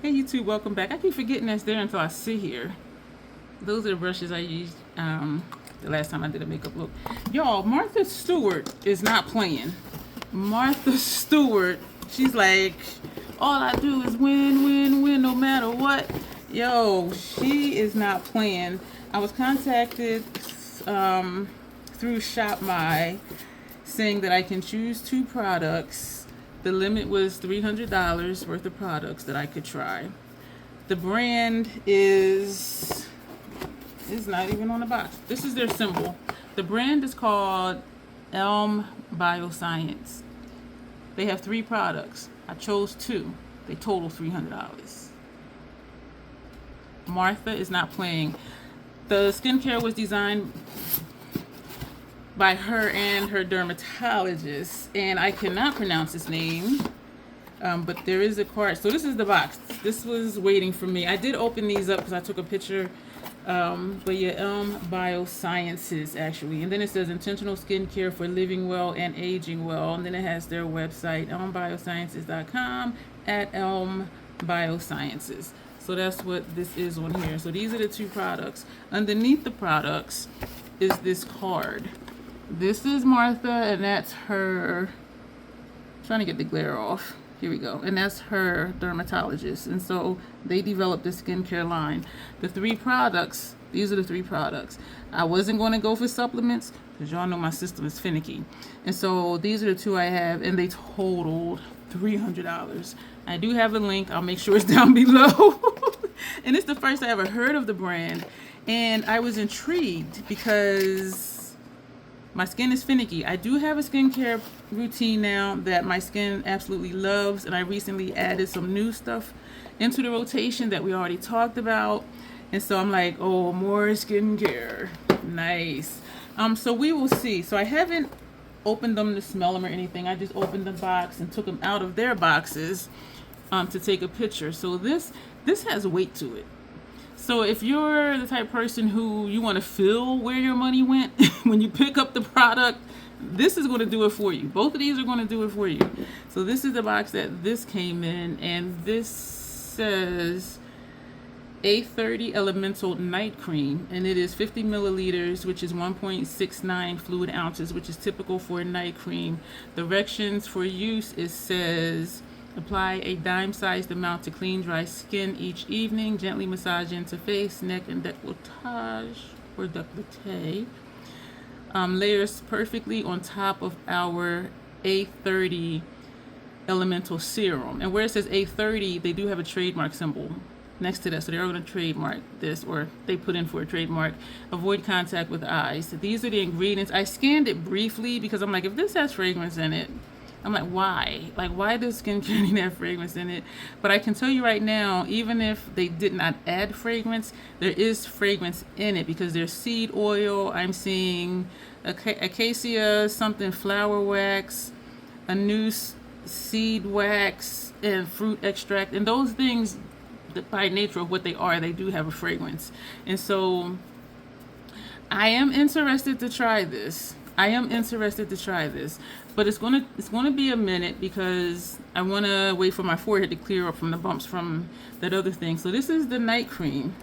Hey YouTube, welcome back. I keep forgetting that's there until I sit here. Those are the brushes I used the last time I did a makeup look. Y'all, Martha Stewart is not playing. Martha Stewart, she's like, all I do is win, win, win, no matter what. Yo, she is not playing. I was contacted through Shop My saying that I can choose 2 products. The limit was $300 worth of products that I could try. The brand is not even on the box. This is their symbol. The brand is called ELM Biosciences. They have 3 products. I chose 2. They total $300. Martha is not playing. The skincare was designed by her and her dermatologist, and I cannot pronounce his name, but there is a card. So this is the box. This was waiting for me. I did open these up because I took a picture, but yeah, ELM Biosciences actually, and then it says intentional skincare for living well and aging well, and then it has their website, elmbiosciences.com, at ELM Biosciences. So that's what this is on here. So these are the 2 products. Underneath the products is this card. This is Martha, and that's her, trying to get the glare off. Here we go. And that's her dermatologist. And so they developed the skincare line. The 3 products, these are the 3 products. I wasn't going to go for supplements because y'all know my system is finicky. And so these are the 2 I have, and they totaled $300. I do have a link. I'll make sure it's down below. And it's the first I ever heard of the brand. And I was intrigued because my skin is finicky. I do have a skincare routine now that my skin absolutely loves, and I recently added some new stuff into the rotation that we already talked about. And so I'm like, oh, more skincare. Nice. So we will see. So I haven't opened them to smell them or anything. I just opened the box and took them out of their boxes to take a picture. So this has weight to it. So if you're the type of person who you want to feel where your money went when you pick up the product, this is going to do it for you. Both of these are going to do it for you. So this is the box that this came in, and this says A30 Elemental Night Cream, and it is 50 milliliters, which is 1.69 fluid ounces, which is typical for a night cream. Directions for use, it says apply a dime-sized amount to clean, dry skin each evening. Gently massage into face, neck, and décolletage or décolleté. Layers perfectly on top of our A30 Elemental Serum. And where it says A30, they do have a trademark symbol next to that. So they're going to trademark this, or they put in for a trademark. Avoid contact with eyes. These are the ingredients. I scanned it briefly because I'm like, if this has fragrance in it, I'm like, why? Like, why does skincare need to have fragrance in it? But I can tell you right now, even if they did not add fragrance, there is fragrance in it because there's seed oil. I'm seeing acacia, something flower wax, anise seed wax, and fruit extract. And those things, by nature of what they are, they do have a fragrance. And so I am interested to try this. But it's gonna be a minute because I want to wait for my forehead to clear up from the bumps from that other thing. So this is the night cream,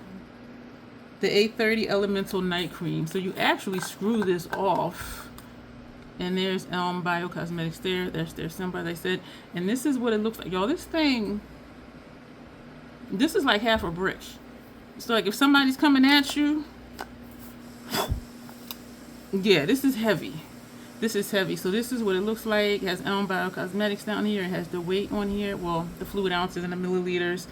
the A30 Elemental Night Cream. So you actually screw this off, and there's ELM Biocosmetics there. There's their symbol, as I said, and this is what it looks like, y'all. This is like half a brick. So like if somebody's coming at you, yeah, this is heavy. So this is what it looks like. It has ELM Biocosmetics down here. It has the weight on here. Well, the fluid ounces and the milliliters.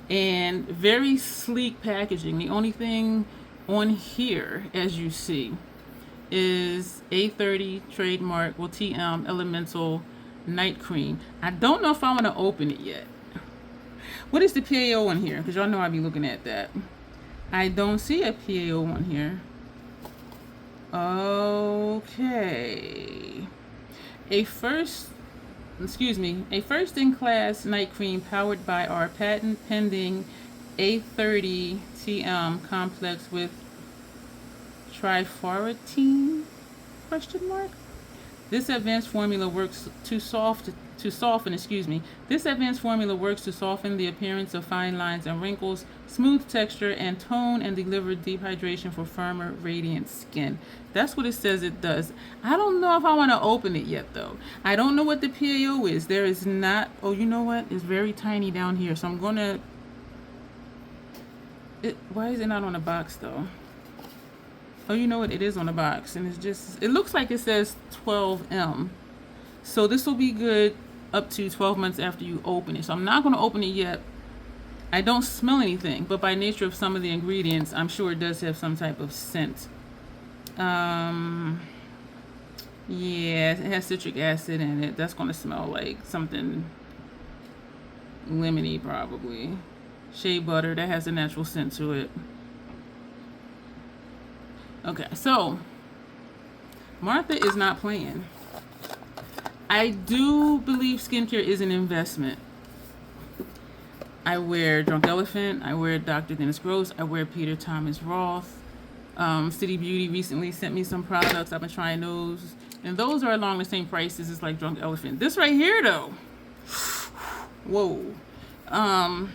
And very sleek packaging. The only thing on here, as you see, is A30 trademark, well, TM Elemental Night Cream. I don't know if I want to open it yet. What is the PAO on here? Because y'all know I'll be looking at that. I don't see a PAO on here. Okay. A first-in-class night cream powered by our patent-pending A30 TM complex with trifarotene? Question mark. This advanced formula works to to soften, excuse me. This advanced formula works to soften the appearance of fine lines and wrinkles, smooth texture and tone, and deliver deep hydration for firmer, radiant skin. That's what it says it does. I don't know if I want to open it yet, though. I don't know what the PAO is. There is not, oh, you know what? It's very tiny down here, so I'm going to, why is it not on the box, though? Oh, you know what? It is on the box, and it's just, it looks like it says 12M. So this will be good up to 12 months after you open it. So I'm not going to open it yet. I don't smell anything, but by nature of some of the ingredients, I'm sure it does have some type of scent. Yeah, it has citric acid in it. That's going to smell like something lemony, probably. Shea butter, that has a natural scent to it. Okay, so Martha is not playing. I do believe skincare is an investment. I wear Drunk Elephant, I wear Dr. Dennis Gross, I wear Peter Thomas Roth. City Beauty recently sent me some products. I've been trying those, and those are along the same prices as like Drunk Elephant. This right here, though, whoa. I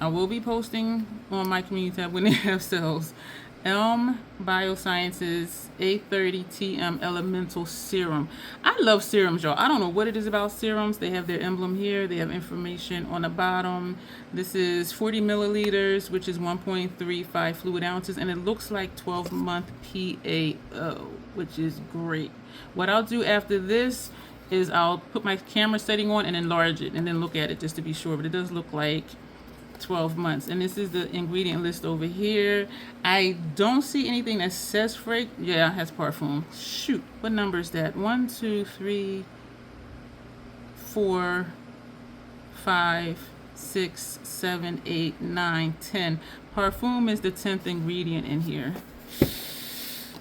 will be posting on my community tab when they have sales. ELM Biosciences A30TM Elemental Serum. I love serums, y'all. I don't know what it is about serums. They have their emblem here. They have information on the bottom. This is 40 milliliters, which is 1.35 fluid ounces, and it looks like 12-month PAO, which is great. What I'll do after this is I'll put my camera setting on and enlarge it and then look at it just to be sure, but it does look like 12 months. And this is the ingredient list over here. I don't see anything that says fragrance. Yeah, it has parfum. Shoot, what number is that? 1, 2, 3, 4, 5, 6, 7, 8, 9, 10. Parfum is the 10th ingredient in here.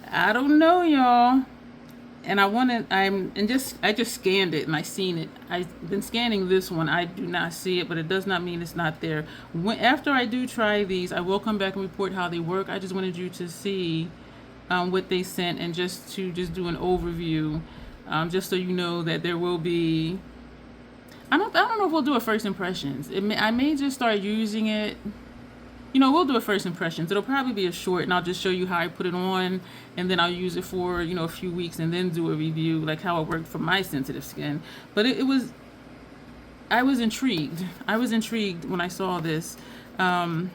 I don't know, y'all. And I just scanned it and I seen it. I've been scanning this one. I do not see it, but it does not mean it's not there. After I do try these, I will come back and report how they work. I just wanted you to see what they sent, and just do an overview, just so you know that there will be. I don't know if we'll do a first impressions. I may just start using it. You know, we'll do a first impressions. It'll probably be a short, and I'll just show you how I put it on, and then I'll use it for, a few weeks, and then do a review, like how it worked for my sensitive skin. But I was intrigued. I was intrigued when I saw this, and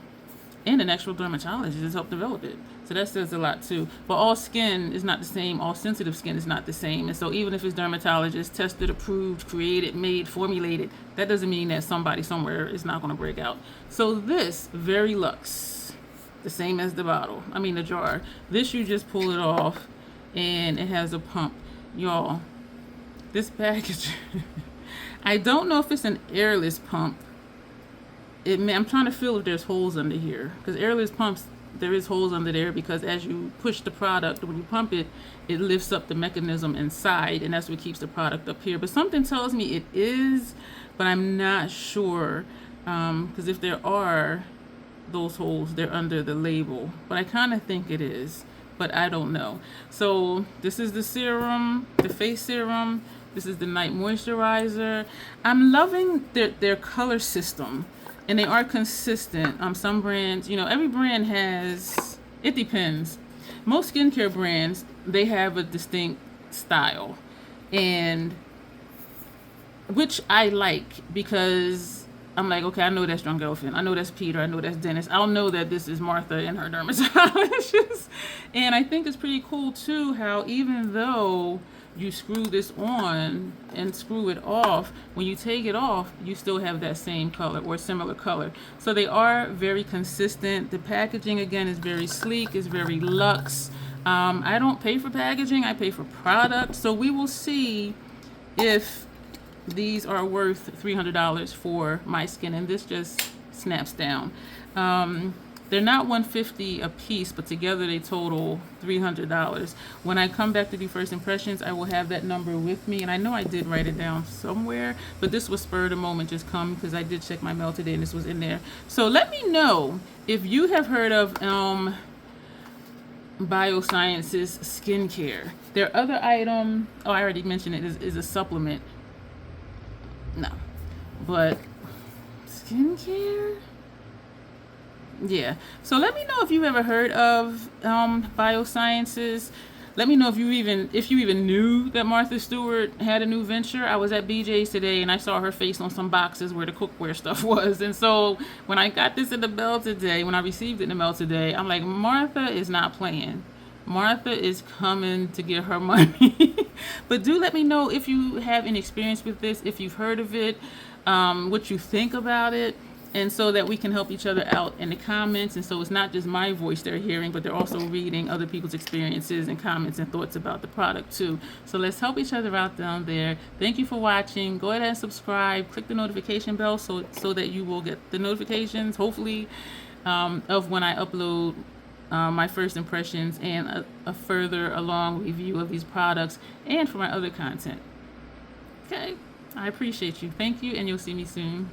an actual dermatologist has helped develop it. So that says a lot too. But all skin is not the same. All sensitive skin is not the same. And so even if it's dermatologist tested, approved, created, made, formulated, that doesn't mean that somebody somewhere is not going to break out. So this, Very Luxe, the same as the bottle. I mean the jar. This, you just pull it off, and it has a pump. Y'all, this package, I don't know if it's an airless pump. I'm trying to feel if there's holes under here, because airless pumps, there is holes under there, because as you push the product, when you pump it, it lifts up the mechanism inside, and that's what keeps the product up here. But something tells me it is, but I'm not sure, because if there are those holes, they're under the label. But I kind of think it is, but I don't know. So this is the serum, the face serum. This is the night moisturizer. I'm loving their color system. And they are consistent. Some brands, every brand has, it depends. Most skincare brands, they have a distinct style, and which I like, because I'm like, okay, I know that's Drunk Elephant, I know that's Peter, I know that's Dennis, I'll know that this is Martha and her dermatologist. And I think it's pretty cool too how even though you screw this on and screw it off, when you take it off, you still have that same color or similar color. So they are very consistent. The packaging, again, is very sleek, is very luxe. I don't pay for packaging, I pay for product. So we will see if these are worth $300 for my skin, and this just snaps down. They're not $150 a piece, but together they total $300. When I come back to do first impressions, I will have that number with me, and I know I did write it down somewhere, but this was spur of the moment, just come, because I did check my mail today and this was in there. So let me know if you have heard of ELM Biosciences skincare. Their other item, I already mentioned it, is a supplement. No. But skincare? Yeah. So let me know if you've ever heard of Biosciences. Let me know if you even knew that Martha Stewart had a new venture. I was at BJ's today and I saw her face on some boxes where the cookware stuff was. And so when I got this in the mail today, when I received it in the mail today, I'm like, Martha is not playing. Martha is coming to get her money. But do let me know if you have any experience with this, if you've heard of it, what you think about it, and so that we can help each other out in the comments. And so it's not just my voice they're hearing, but they're also reading other people's experiences and comments and thoughts about the product too. So let's help each other out down there. Thank you for watching. Go ahead and subscribe. Click the notification bell so that you will get the notifications, hopefully, of when I upload my first impressions and a further along review of these products and for my other content. Okay, I appreciate you. Thank you, and you'll see me soon.